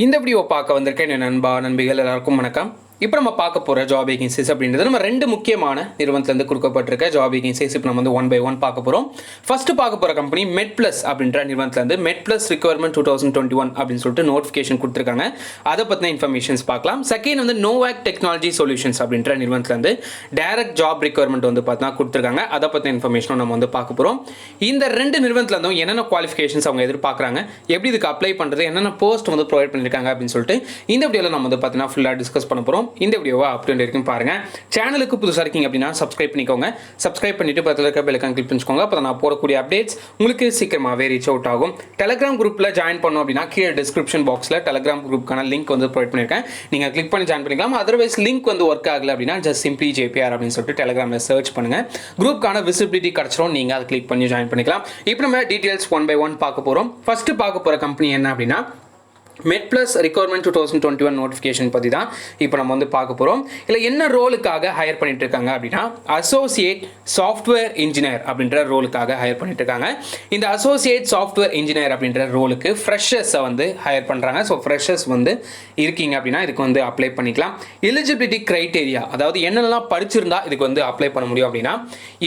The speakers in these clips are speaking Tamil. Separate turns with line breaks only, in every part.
இந்த வீடியோ பார்க்க வந்திருக்கேன் என் நண்பா நண்பிகள் எல்லாருக்கும் வணக்கம். இப்போ நம்ம பார்க்க போகிற ஜாப் வேகன்சிஸ் அப்படின்றது நம்ம ரெண்டு முக்கியமான நிறுவனத்துலேருந்து கொடுக்கப்பட்டிருக்க ஜாப் வேகன்சிஸ் இப்போ நம்ம வந்து 1 by 1 பார்க்க போகிறோம். ஃபர்ஸ்ட் பார்க்க போகிற கம்பெனி மெட்ப்ளஸ் அப்படின்ற நிறுவனத்துலேருந்து மெட்ப்ளஸ் ரிக்வயர்மெண்ட் 2021 அப்படின்னு சொல்லிட்டு நோட்டிஃபிகேஷன் கொடுத்துருக்காங்க. அதை பற்றின இன்ஃபர்மேஷன்ஸ் பார்க்கலாம். செகண்ட் வந்து நோவாக் டெக்னாலஜி சொல்யூஷன்ஸ் அப்படின்ற நிறுவனத்துலேருந்து டைரக்ட் ஜாப் ரிக்வயர்மெண்ட் வந்து பார்த்தா கொடுத்துருக்காங்க. அதை பற்றின இன்ஃபர்மேஷனும் நம்ம வந்து பார்க்க போகிறோம். இந்த ரெண்டு நிறுவனத்துலேருந்தும் என்னென்ன குவாலிஃபிகேஷன்ஸ் அவங்க எதிர்பார்க்குறாங்க, எப்படி இதுக்கு அப்ளை பண்ணுறது, என்னென்ன போஸ்ட் வந்து ப்ரொவைட் பண்ணியிருக்காங்க அப்படின்னு சொல்லிட்டு இந்த வீடியோவில் நம்ம வந்து பார்த்தீங்கன்னா ஃபுல்லாக டிஸ்கஸ் பண்ண போகிறோம். இந்த வீடியோவை அப் டு டேட் வரைக்கும் பாருங்க. சேனலுக்கு புதுசாக இருக்கீங்க அப்படின்னா சப்ஸ்கிரைப் பண்ணிக்கோங்க. சப்ஸ்கிரைப் பண்ணிட்டு பக்கத்தில் இருக்க பெல் ஐகான் கிளிக் பண்ணிக்கோங்க. அப்போ நான் போடக்கூடிய அப்டேட்ஸ் உங்களுக்கு சீக்கிரமாகவே ரீச் அவுட் ஆகும். டெலிகிராம் குரூப்பில் ஜாயின் பண்ணோம் அப்படின்னா கீழே டிஸ்கிரிப்ஷன் பாக்ஸில் டெலிகிராம் குரூப்புக்கான லிங்க் வந்து ப்ரொவைட் பண்ணியிருக்கேன். நீங்கள் கிளிக் பண்ணி ஜாயின் பண்ணிக்கலாம். அதர்வைஸ் லிங்க் வந்து ஒர்க் ஆகலை அப்படின்னா ஜஸ்ட் சிம்பிளி JPR அப்படின்னு சொல்லிட்டு டெலிகிராமில் சர்ச் பண்ணுங்கள். குரூப்புக்கான விசிபிலிட்டி கிடச்சிரும். நீங்கள் அதை கிளிக் பண்ணி ஜாயின் பண்ணிக்கலாம். இப்போ நம்ம டீட்டெயில்ஸ் 1 by 1 பார்க்க போகிறோம். ஃபஸ்ட்டு பார்க்க போகிற கம்பெனி என்ன அப்படின்னா மெட்ப்ளஸ் ரிக்வயர்மெண்ட் 2021 நோட்டிஃபிகேஷன் பற்றி தான் இப்போ நம்ம வந்து பார்க்க போகிறோம். இல்லை என்ன ரோலுக்காக ஹையர் பண்ணிட்டு இருக்காங்க அப்படின்னா அசோசியேட் சாஃப்ட்வேர் இன்ஜினியர் அப்படின்ற ரோலுக்காக ஹையர் பண்ணிட்டு இருக்காங்க. இந்த அசோசியேட் சாஃப்ட்வேர் இன்ஜினியர் அப்படின்ற ரோலுக்கு ஃப்ரெஷர்ஸை வந்து ஹையர் பண்ணுறாங்க. ஸோ ஃப்ரெஷர்ஸ் வந்து இருக்கீங்க அப்படின்னா இதுக்கு வந்து அப்ளை பண்ணிக்கலாம். எலிஜிபிலிட்டி க்ரைட்டேரியா, அதாவது என்னென்னலாம் படிச்சிருந்தா இதுக்கு வந்து அப்ளை பண்ண முடியும் அப்படின்னா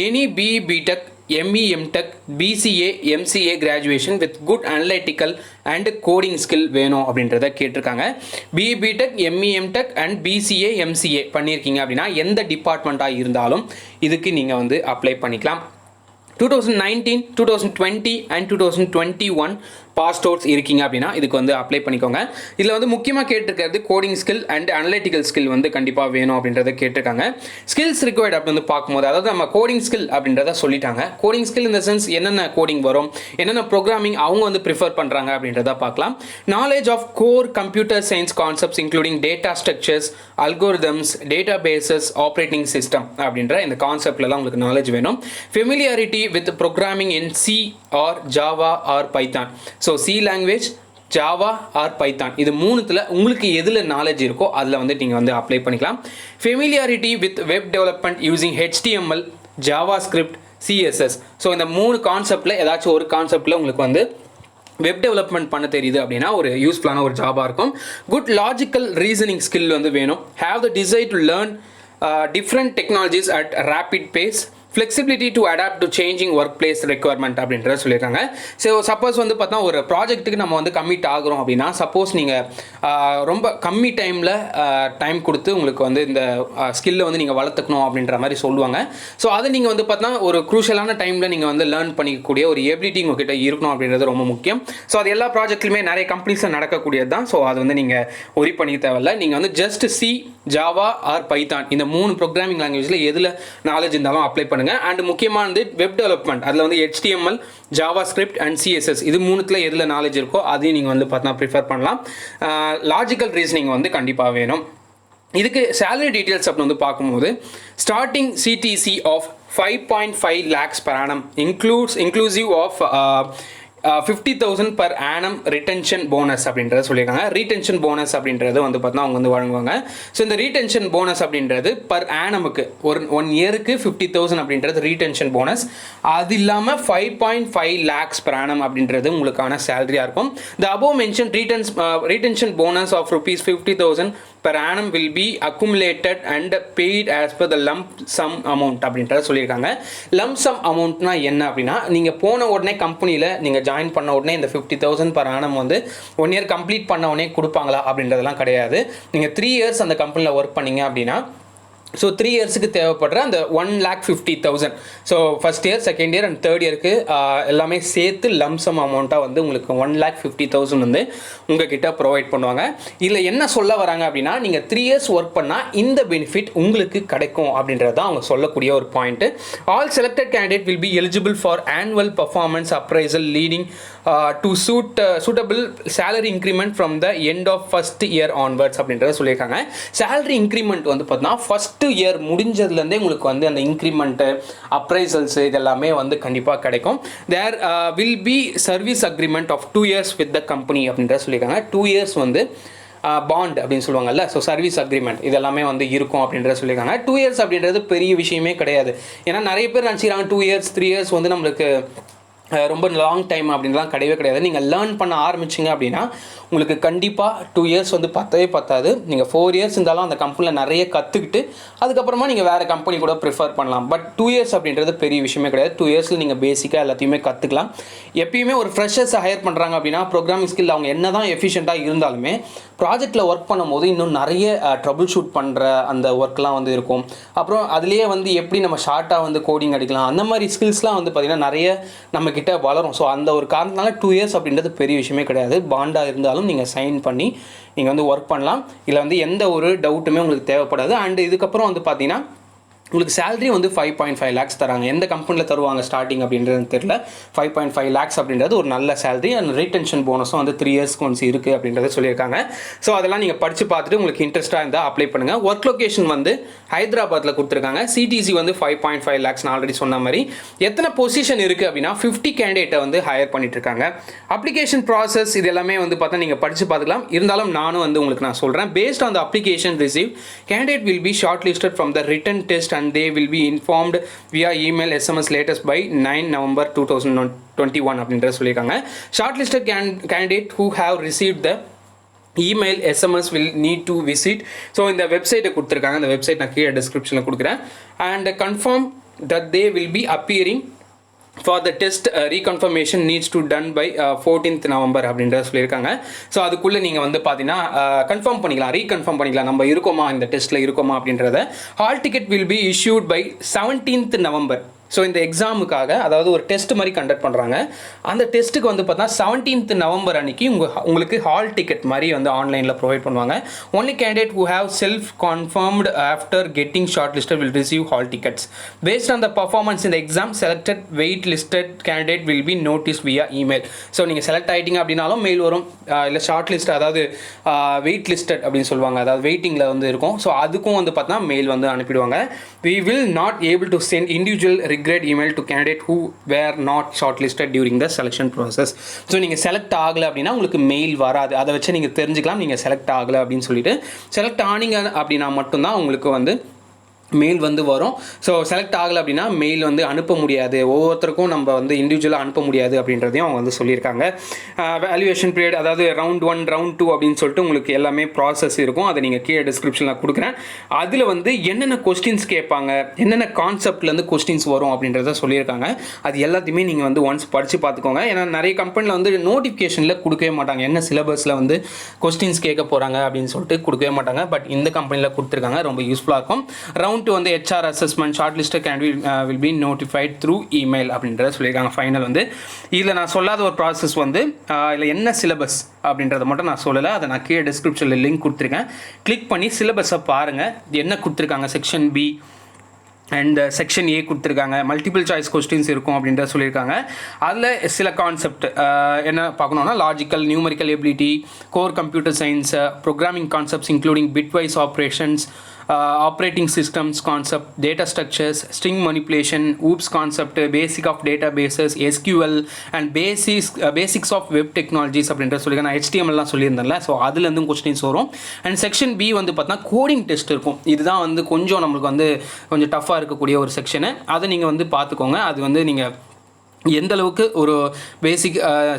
any BTech ME MTech BCA MCA graduation with good analytical and coding skill வேணும் அப்படின்றத கேட்டிருக்காங்க. BTech ME MTech and BCA MCA பண்ணியிருக்கீங்க அப்படின்னா எந்த டிபார்ட்மெண்ட்டாக இருந்தாலும் இதுக்கு நீங்கள் வந்து அப்ளை பண்ணிக்கலாம். 2019, 2020 அண்ட் 2021 பாஸ்ட் அவுட்ஸ் இருக்கீங்க அப்படின்னா இதுக்கு வந்து அப்ளை பண்ணிக்கோங்க. இதில் வந்து முக்கியமாக கேட்டிருக்கிறது coding skill and analytical skill வந்து கண்டிப்பாக வேணும் அப்படின்றத கேட்டிருக்காங்க. ஸ்கில்ஸ் ரிக்வயர்ட் அப்படி வந்து பார்க்கும்போது, அதாவது நம்ம கோடிங் ஸ்கில் அப்படின்றத சொல்லிட்டாங்க. கோடிங் ஸ்கில் இந்த சென்ஸ் என்னென்ன கோடிங் வரும், என்னென்ன ப்ரோக்ராமிங் அவங்க வந்து ப்ரிஃபர் பண்ணுறாங்க அப்படின்றத பார்க்கலாம். Knowledge of core computer science concepts including data structures, algorithms, databases, operating system அப்படின்ற இந்த கான்செப்ட்லாம் உங்களுக்கு நாலேஜ் வேணும். Familiarity with programming in C or Java or Python. So C language, Java or Python, இது மூணுத்தில் உங்களுக்கு எதில் நாலேஜ் இருக்கோ அதில் வந்து நீங்கள் வந்து அப்ளை பண்ணிக்கலாம். Familiarity with web development using HTML, JavaScript, CSS. So இந்த மூணு கான்செப்டில் ஏதாச்சும் ஒரு கான்செப்டில் உங்களுக்கு வந்து வெப் டெவலப்மெண்ட் பண்ண தெரியுது அப்படின்னா ஒரு யூஸ்ஃபுல்லான ஒரு ஜாபாக இருக்கும். குட் லாஜிக்கல் ரீசனிங் ஸ்கில் வந்து வேணும். Have the desire to learn different technologies at rapid pace, flexibility to adapt to changing workplace requirement அப்படின்றத சொல்லியிருக்காங்க. ஸோ சப்போஸ் வந்து பார்த்தா ஒரு ப்ராஜெக்ட்டுக்கு நம்ம வந்து கமிட் ஆகிறோம் அப்படின்னா, சப்போஸ் நீங்கள் ரொம்ப கம்மி டைம் கொடுத்து உங்களுக்கு வந்து இந்த ஸ்கில்லை வந்து நீங்கள் வளர்த்துக்கணும் அப்படின்ற மாதிரி சொல்லுவாங்க. ஸோ அதை நீங்கள் வந்து பார்த்தா ஒரு க்ரூஷியலான டைமில் நீங்கள் வந்து லேர்ன் பண்ணிக்கக்கூடிய ஒரு எபிலிட்டி உங்ககிட்ட இருக்கணும் அப்படின்றது ரொம்ப முக்கியம். ஸோ அது எல்லா ப்ராஜெக்ட்லையுமே நிறைய கம்பெனிஸில் நடக்கக்கூடியது தான். ஸோ அது வந்து நீங்கள் ஒரி பண்ணிக்க தேவையில்லை. நீங்கள் வந்து just C, Java or Python இந்த மூணு ப்ரோக்ராமிங் லாங்குவேஜில் எதில் நாலேஜ் இருந்தாலும் அப்ளை பண்ணுங்கள். அண்ட் முக்கியமானது வெப் டெவலப்மெண்ட், அதில் வந்து HTML, JavaScript அண்ட் CSS இது மூணுத்தில் எதில் நாலேஜ் இருக்கோ அதையும் நீங்கள் வந்து பார்த்தா ப்ரிஃபர் பண்ணலாம். லாஜிக்கல் ரீசனிங் வந்து கண்டிப்பாக வேணும். இதுக்கு சேலரி டீட்டெயில்ஸ் அப்படின்னு வந்து பார்க்கும்போது starting CTC of 5.5 lakhs per annum inclusive of 50,000 per annum retention bonus அப்படின்றத சொல்லியிருக்காங்க. ரீடென்ஷன் போனஸ் அப்படின்றது வந்து பார்த்தா அவங்க வந்து வழங்குவாங்க. ஸோ இந்த ரீடென்ஷன் போனஸ் அப்படின்றது பர் ஆனமுக்கு ஒன் இயருக்கு 50,000 அப்படின்றது ரீடென்ஷன் போனஸ். அது இல்லாமல் 5.5 lakhs per annum அப்படின்றது உங்களுக்கான சேலரியாக இருக்கும். The above mention retention bonus of ₹50,000 per annum will be accumulated and paid as per the lump sum amount அப்படின்றத சொல்லியிருக்காங்க. lump sum amountனா என்ன அப்படின்னா, நீங்கள் போன உடனே கம்பெனியில் நீங்கள் ஜாயின் பண்ண உடனே இந்த 50,000 per annum வந்து 1 year கம்ப்ளீட் பண்ண உடனே கொடுப்பாங்களா அப்படின்றதெல்லாம் கிடையாது. நீங்கள் 3 years அந்த கம்பெனியில் ஒர்க் பண்ணீங்க அப்படின்னா ஸோ 3 இயர்ஸுக்கு தேவைப்படுற அந்த 1,50,000, so first year, second year and third இயருக்கு எல்லாமே சேர்த்து லம்சம் அமௌண்ட்டாக வந்து உங்களுக்கு 1,50,000 வந்து உங்ககிட்ட ப்ரொவைட் பண்ணுவாங்க. இதில் என்ன சொல்ல வராங்க அப்படின்னா, நீங்கள் 3 years ஒர்க் பண்ணால் இந்த பெனிஃபிட் உங்களுக்கு கிடைக்கும் அப்படின்றது தான் அவங்க சொல்லக்கூடிய ஒரு point. All selected candidate will be eligible for annual performance appraisal leading to suitable salary increment from the end of first year onwards அப்படின்றத சொல்லியிருக்காங்க. சேலரி இன்க்ரிமெண்ட் வந்து பார்த்தீங்கன்னா ஃபஸ்ட் இயர் முடிஞ்சதுலேருந்தே உங்களுக்கு வந்து அந்த இன்க்ரிமெண்ட்டு, அப்ரைசல்ஸு இதெல்லாமே வந்து கண்டிப்பாக கிடைக்கும். There will be service agreement of 2 years with the company அப்படின்றத சொல்லியிருக்காங்க. 2 years வந்து பாண்ட் அப்படின்னு சொல்லுவாங்கல்ல, ஸோ சர்வீஸ் அக்ரிமெண்ட் இதெல்லாமே வந்து இருக்கும் அப்படின்றத சொல்லியிருக்காங்க. 2 years அப்படின்றது பெரிய விஷயமே கிடையாது. ஏன்னா நிறைய பேர் நினச்சிக்கிறாங்க 2 years 3 years வந்து நம்மளுக்கு ரொம்ப லாங் டைம் அப்படின்லாம் கிடையவே கிடையாது. நீங்கள் லேர்ன் பண்ண ஆரம்பிச்சிங்க அப்படின்னா உங்களுக்கு கண்டிப்பாக 2 இயர்ஸ் வந்து பத்தவே பத்தாது. நீங்கள் 4 இயர்ஸ் இருந்தாலும் அந்த கம்பெனியில் நிறைய கற்றுக்கிட்டு அதுக்கப்புறமா நீங்கள் வேறு கம்பெனி கூட ப்ரிஃபர் பண்ணலாம். பட் 2 இயர்ஸ் அப்படின்றது பெரிய விஷயமே கிடையாது. 2 இயர்ஸில் நீங்கள் பேசிக்காக எல்லாத்தையுமே கற்றுக்கலாம். எப்பயுமே ஒரு ஃப்ரெஷர்ஸை ஹையர் பண்ணுறாங்க அப்படின்னா ப்ரோக்ராமிங் ஸ்கில் அவங்க என்ன தான் எஃபிஷியண்ட்டாக இருந்தாலுமே ப்ராஜெக்ட்டில் ஒர்க் பண்ணும்போது இன்னும் நிறைய ட்ரபிள் ஷூட் பண்ணுற அந்த ஒர்க்லாம் வந்து இருக்கும். அப்புறம் அதுலேயே வந்து எப்படி நம்ம ஷார்ட்டாக வந்து கோடிங் அடிக்கலாம், அந்த மாதிரி ஸ்கில்ஸ்லாம் வந்து பார்த்திங்கன்னா நிறைய நம்மக்கிட்ட வளரும். ஸோ அந்த ஒரு காரணத்தினால 2 இயர்ஸ் அப்படின்றது பெரிய விஷயமே கிடையாது. பாண்டாக இருந்தாலும் நீங்கள் சைன் பண்ணி நீங்கள் வந்து ஒர்க் பண்ணலாம். இதில் வந்து எந்த ஒரு டவுட்டுமே உங்களுக்கு தேவைப்படாது. அண்ட் இதுக்கப்புறம் வந்து பார்த்தீங்கன்னா உங்களுக்கு சேலரி வந்து 5.5 lakhs தராங்க. எந்த கம்பெனியில் தருவாங்க ஸ்டார்டிங் அப்படின்றது தெரியல. 5.5 lakhs அப்படின்றது ஒரு நல்ல சேலரி. அண்ட் ரீடென்ஷன் போனஸும் வந்து 3 இயர்ஸ்க்கு ஒன்ஸ் இருக்குது அப்படின்றத சொல்லியிருக்காங்க. ஸோ அதெல்லாம் நீங்கள் படித்து பார்த்துட்டு உங்களுக்கு இன்ட்ரெஸ்ட்டாக இருந்தால் அப்ளை பண்ணுங்கள். ஒர்க் லொக்கேஷன் வந்து ஹைதராபாத்தில் கொடுத்துருக்காங்க. சிடிசி வந்து 5.5 lakhs நான் ஆல்ரெடி சொன்ன மாதிரி. எத்தனை பொசிஷன் இருக்குது அப்படின்னா 50 கேண்டிடேட்டை வந்து ஹையர் பண்ணிட்டுருக்காங்க. அப்ளிகேஷன் ப்ராசஸ் இது எல்லாமே வந்து பார்த்தா நீங்கள் படித்து பார்த்துக்கலாம். இருந்தாலும் நானும் வந்து உங்களுக்கு நான் சொல்கிறேன். Based on the application receive candidate will B short listed from the written test and they will be informed via email SMS latest by 9 November 2021 அப்படின்ற சொல்லியிருக்காங்க. shortlisted candidate who have received the email SMS will need to visit. So இந்த வெப்சைட்டை கொடுத்துருக்காங்க. இந்த வெப்சைட் நான் கீழே டிஸ்கிரிப்ஷனில் கொடுக்குறேன். and confirm that they will be appearing for the test. Reconfirmation needs to done by 14th November அப்படின்றத சொல்லியிருக்காங்க. ஸோ அதுக்குள்ளே நீங்கள் வந்து பார்த்தீங்கன்னா கன்ஃபார்ம் பண்ணிக்கலாம், ரீகன்ஃபார்ம் பண்ணிக்கலாம் நம்ம இருக்கோமா இந்த டெஸ்ட்டில் இருக்கோமா அப்படின்றத. Hall ticket will be issued by 17th November. So இந்த எக்ஸாமுக்காக அதாவது ஒரு டெஸ்ட் மாதிரி கண்டக்ட் பண்ணுறாங்க. அந்த டெஸ்ட்டுக்கு வந்து பார்த்தா 17th November அன்றைக்கி உங்களுக்கு ஹால் டிக்கெட் மாதிரி வந்து ஆன்லைனில் ப்ரொவைட் பண்ணுவாங்க. Only candidate who have self confirmed after getting shortlisted will receive hall tickets. Based on the performance in the exam, selected wait listed candidate will be noticed via email. So நீங்கள் செலக்ட் ஆகிட்டீங்க அப்படின்னாலும் மெயில் வரும். இல்லை ஷார்ட் லிஸ்ட் அதாவது வெயிட் லிஸ்டட் அப்படின்னு சொல்லுவாங்க, அதாவது வெயிட்டிங்கில் வந்து இருக்கும். ஸோ அதுக்கும் வந்து பார்த்தா மெயில் வந்து அனுப்பிடுவாங்க. We will not able to send individual regret email to candidate who were not shortlisted during the selection process. So நீங்கள் செலக்ட் ஆகலை அப்படின்னா உங்களுக்கு மெயில் வராது. அதை வச்சு நீங்கள் தெரிஞ்சுக்கலாம் நீங்கள் செலக்ட் ஆகலை அப்படின்னு சொல்லிட்டு. செலக்ட் ஆனீங்க அப்படின்னா மட்டும்தான் உங்களுக்கு வந்து மெயில் வந்து வரும். ஸோ செலக்ட் ஆகலை அப்படின்னா மெயில் வந்து அனுப்ப முடியாது. ஒவ்வொருத்தருக்கும் நம்ம வந்து இண்டிவிஜுவலாக அனுப்ப முடியாது அப்படின்றதையும் அவங்க வந்து சொல்லியிருக்காங்க. வேல்யூவேஷன் பீரியட் அதாவது ரவுண்ட் 1 ரவுண்ட் 2 அப்படின்னு சொல்லிட்டு உங்களுக்கு எல்லாமே ப்ராசஸ் இருக்கும். அதை நீங்கள் கீழே டிஸ்கிரிப்ஷனில் கொடுக்குறேன். அதில் வந்து என்னென்ன கொஸ்டின்ஸ் கேட்பாங்க, என்னென்ன கான்செப்ட்லேருந்து கொஸ்டின்ஸ் வரும் அப்படின்றத சொல்லியிருக்காங்க. அது எல்லாத்தையுமே நீங்கள் வந்து ஒன்ஸ் படித்து பார்த்துக்கோங்க. ஏன்னா நிறைய கம்பெனியில் வந்து நோட்டிஃபிகேஷனில் கொடுக்கவே மாட்டாங்க, என்ன சிலபஸில் வந்து கொஸ்டின்ஸ் கேட்க போகிறாங்க அப்படின்னு சொல்லிட்டு கொடுக்கவே மாட்டாங்க. பட் இந்த கம்பெனியில் கொடுத்துருக்காங்க, ரொம்ப யூஸ்ஃபுல்லாக இருக்கும். ரவுண்ட் 2 வந்து HR assessment shortlisted candidate will be notified through email அப்படின்றத சொல்லியிருக்காங்க. ஃபைனல் வந்து இதில் நான் சொல்லாத ஒரு ப்ராசஸ் வந்து இல்லை என்ன சிலபஸ் அப்படின்றத மட்டும் நான் சொல்லலை. அதை நான் கீழே டிஸ்கிரிப்ஷனில் லிங்க் கொடுத்துருக்கேன். கிளிக் பண்ணி சிலபஸை பாருங்கள். என்ன கொடுத்துருக்காங்க, section B and section A கொடுத்துருக்காங்க. மல்டிபிள் சாய்ஸ் கொஸ்டின்ஸ் இருக்கும் அப்படின்றத சொல்லியிருக்காங்க. அதில் சில கான்செப்ட் என்ன பார்க்கணுன்னா logical, numerical ability, core computer science, programming concepts including bitwise operations, operating systems concept, data structures, string manipulation, OOPS concept, basic of databases, SQL and basics of web technologies அப்படின்ற சொல்லி நான் HTMLலாம் சொல்லியிருந்தேன்ல. ஸோ அதுலேருந்து கொஸ்டின்ஸ் வரும். அண்ட் செக்ஷன் பி வந்து பார்த்தீங்கன்னா கோடிங் டெஸ்ட் இருக்கும். இதுதான் வந்து கொஞ்சம் நம்மளுக்கு வந்து கொஞ்சம் டஃப்பாக இருக்கக்கூடிய ஒரு செக்ஷனு. அதை நீங்கள் வந்து பார்த்துக்கோங்க. அது வந்து நீங்கள் எந்த அளவுக்கு ஒரு பேசிக்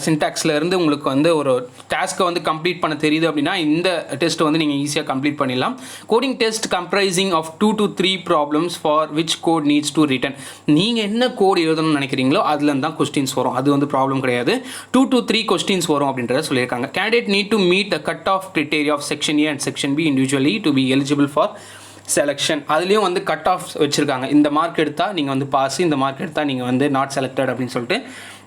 சின்டாக்ஸில் இருந்து உங்களுக்கு வந்து ஒரு டாஸ்க்கை வந்து கம்ப்ளீட் பண்ண தெரியுது அப்படின்னா இந்த டெஸ்ட்டை வந்து நீங்கள் ஈஸியாக கம்ப்ளீட் பண்ணிடலாம். Coding test comprising of 2 to 3 problems for which code needs to written. நீங்கள் என்ன கோட் எழுதணும்னு நினைக்கிறீங்களோ அதுலேருந்து தான் கொஸ்டின்ஸ் வரும். அது வந்து ப்ராப்ளம் கிடையாது. 2 to 3 கொஸ்டின்ஸ் வரும் அப்படின்றத சொல்லியிருக்காங்க. Candidate need to meet the cut off criteria of section A and section B individually to be eligible for selection. அதுலேயும் வந்து கட் ஆஃப் வச்சுருக்காங்க. இந்த மார்க் எடுத்தால் நீங்கள் வந்து பாஸ், இந்த மார்க் எடுத்தால் நீங்கள் வந்து நாட் செலக்டட் அப்படின்னு சொல்லிட்டு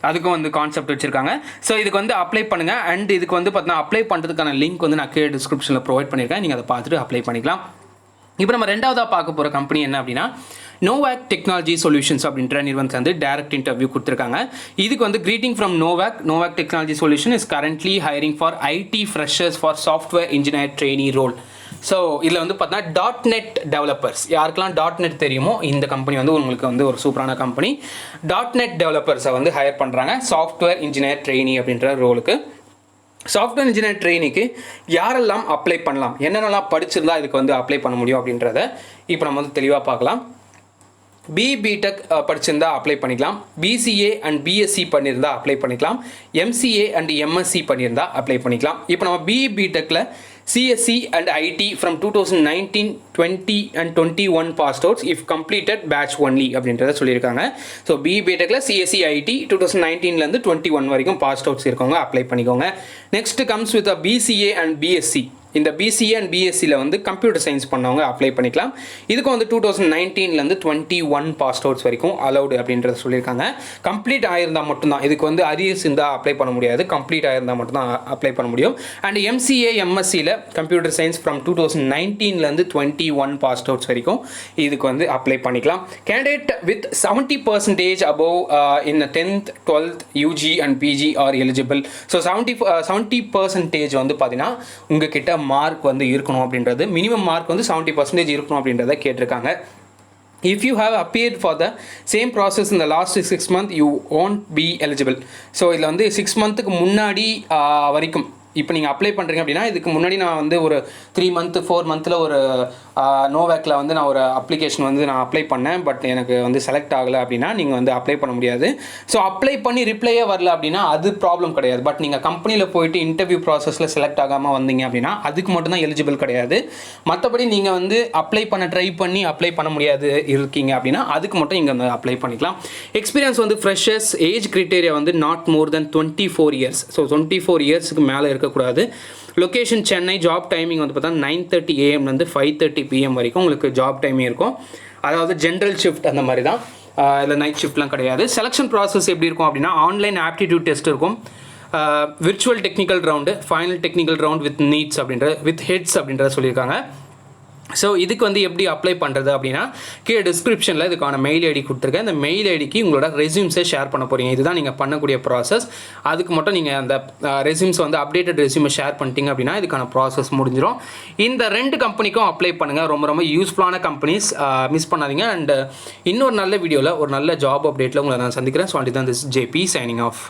அதுக்கும் வந்து கான்செப்ட் வச்சுருக்காங்க. ஸோ இதுக்கு வந்து அப்ளை பண்ணுங்கள். அண்ட் இதுக்கு வந்து பார்த்தீங்கன்னா அப்ளை பண்ணுறதுக்கான லிங்க் வந்து நான் கீழே டிஸ்கிரிப்ஷனில் ப்ரொவைட் பண்ணியிருக்கேன். நீங்கள் அதை பார்த்துட்டு அப்ளை பண்ணிக்கலாம். இப்போ நம்ம ரெண்டாவதாக பார்க்க போகிற கம்பெனி என்ன அப்படின்னா நோவாக் டெக்னாலஜி சொல்யூஷன்ஸ் அப்படின்ற நிறுவனத்தில் வந்து டைரக்ட் இன்டர்வியூ கொடுத்துருக்காங்க. இதுக்கு வந்து greeting from Novac technology solution is currently hiring for IT freshers for software engineer trainee role. So இதில் வந்து பார்த்தீங்கன்னா .NET டெவலப்பர்ஸ், யாருக்கெல்லாம் .NET தெரியுமோ இந்த கம்பெனி வந்து உங்களுக்கு வந்து ஒரு சூப்பரான கம்பெனி. .NET டெவலப்பர்ஸை வந்து ஹையர் பண்ணுறாங்க சாஃப்ட்வேர் இன்ஜினியர் ட்ரெயினி அப்படின்ற ரோலுக்கு. சாஃப்ட்வேர் இன்ஜினியர் ட்ரெயினிக்கு யாரெல்லாம் அப்ளை பண்ணலாம், என்னென்னலாம் படிச்சிருந்தா இதுக்கு வந்து அப்ளை பண்ண முடியும் அப்படின்றத இப்போ நம்ம வந்து தெளிவாக பார்க்கலாம். பிடெக் படிச்சிருந்தா அப்ளை பண்ணிக்கலாம், பிசிஏ அண்ட் பிஎஸ்சி பண்ணியிருந்தா அப்ளை பண்ணிக்கலாம், எம்சிஏ அண்ட் எம்எஸ்சி பண்ணியிருந்தா அப்ளை பண்ணிக்கலாம். இப்போ நம்ம பிடெக்கில் CSE and IT from 2019, 20 and 21 passed outs if completed batch only அப்படின்றத சொல்லியிருக்காங்க. ஸோ பிடெக்கில் சிஎஸ்சி ஐடி 2019லேருந்து 21 வரைக்கும் பாஸ்ட் அவுட்ஸ் இருக்கவங்க அப்ளை பண்ணிக்கோங்க. Next comes with PCA and BSc. இந்த பிசிஏ அண்ட் பிஎஸ்சியில் வந்து கம்ப்யூட்டர் சயின்ஸ் பண்ணவங்க அப்ளை பண்ணிக்கலாம். இதுக்கு வந்து 2019லேருந்து 21 பாஸ்ட் அவுட்ஸ் வரைக்கும் அலௌடு அப்படின்றத சொல்லியிருக்காங்க. கம்ப்ளீட் ஆயிருந்தால் மட்டும்தான், இதுக்கு வந்து அரியர்ஸ் இருந்தால் அப்ளை பண்ண முடியாது, கம்ப்ளீட் ஆயிருந்தால் மட்டும்தான் அப்ளை பண்ண முடியும். அண்ட் எம்சிஏ எம்எஸ்சியில் கம்ப்யூட்டர் சயின்ஸ் ஃப்ரம் 2019லேருந்து 21 பாஸ்ட் அவுட்ஸ் வரைக்கும் இதுக்கு வந்து அப்ளை பண்ணிக்கலாம். Candidate with 70% above in 10th, 12th, UG and PG are eligible. So 70% வந்து பார்த்தீங்கன்னா உங்ககிட்ட மார்க் வந்து இருக்கணும் அப்படின்றது, மினிமம் மார்க் வந்து 70% இருக்கணும் அப்படின்றத கேட்டிருக்காங்க. If you have appeared for the same process in the last 6 months, you won't be eligible. So இதில் வந்து 6 மந்த்துக்கு முன்னாடி வரைக்கும் இப்போ நீங்கள் அப்ளை பண்ணுறீங்க அப்படின்னா, இதுக்கு முன்னாடி நான் வந்து ஒரு 3 மந்த்து 4 மந்தில் ஒரு நோவேக்கில் வந்து நான் ஒரு அப்ளிகேஷன் வந்து நான் அப்ளை பண்ணேன், பட் எனக்கு வந்து செலக்ட் ஆகலை அப்படின்னா நீங்கள் வந்து அப்ளை பண்ண முடியாது. ஸோ அப்ளை பண்ணி ரிப்ளையே வரல அப்படின்னா அது ப்ராப்ளம் கிடையாது. பட் நீங்கள் கம்பெனியில் போயிட்டு இன்டர்வியூ ப்ராசஸில் செலக்ட் ஆகாமல் வந்தீங்க அப்படின்னா அதுக்கு மட்டும்தான் எலிஜிபிள் கிடையாது. மற்றபடி நீங்கள் வந்து அப்ளை பண்ண அப்ளை பண்ண முடியாது இருக்கீங்க அப்படின்னா அதுக்கு மட்டும் இங்கே வந்து அப்ளை பண்ணிக்கலாம். எக்ஸ்பீரியன்ஸ் வந்து ஃப்ரெஷர்ஸ், ஏஜ் கிரிட்டேரியா வந்து not more then 24 years. So 24 இயர்ஸுக்கு மேலே இருக்கக்கூடாது. லொக்கேஷன் சென்னை. ஜாப் டைமிங் வந்து பார்த்தா 9:30 AM 5:30 PM வரைக்கும் உங்களுக்கு ஜாப் டைமிங் இருக்கும். அதாவது ஜென்ரல் ஷிஃப்ட் அந்த மாதிரி தான், இல்லை நைட் ஷிஃப்ட்லாம் கிடையாது. செலெக்ஷன் ப்ராசஸ் எப்படி இருக்கும் அப்படின்னா, ஆன்லைன் ஆப்டிடியூட் டெஸ்ட் இருக்கும், virtual technical round, final technical round with needs with heads அப்படின்றத சொல்லியிருக்காங்க. ஸோ இதுக்கு வந்து எப்படி அப்ளை பண்ணுறது அப்படின்னா, கீழே டிஸ்கிரிப்ஷனில் இதுக்கான மெயில் ஐடி கொடுத்துருக்கேன். இந்த மெயில் ஐடிக்கு உங்களோட ரெஸ்யூம்ஸை ஷேர் பண்ண போகிறீங்க. இதுதான் நீங்கள் பண்ணக்கூடிய ப்ராசஸ். அதுக்கு மட்டும் நீங்கள் அந்த ரெஸ்யூம்ஸ் வந்து அப்டேட்டட் ரெஸ்யூமை ஷேர் பண்ணிட்டீங்க அப்படின்னா இதுக்கான ப்ராசஸ் முடிஞ்சிடும். இந்த 2 கம்பெனிக்கும் அப்ளை பண்ணுங்கள். ரொம்ப ரொம்ப யூஸ்ஃபுல்லான கம்பெனிஸ், மிஸ் பண்ணாதீங்க. அண்ட் இன்னொரு நல்ல வீடியோவில் ஒரு நல்ல ஜாப் அப்டேட்டில் உங்களை நான் சந்திக்கிறேன். ஸோ அண்ட் தான் திஸ் JP சைனிங் ஆஃப்.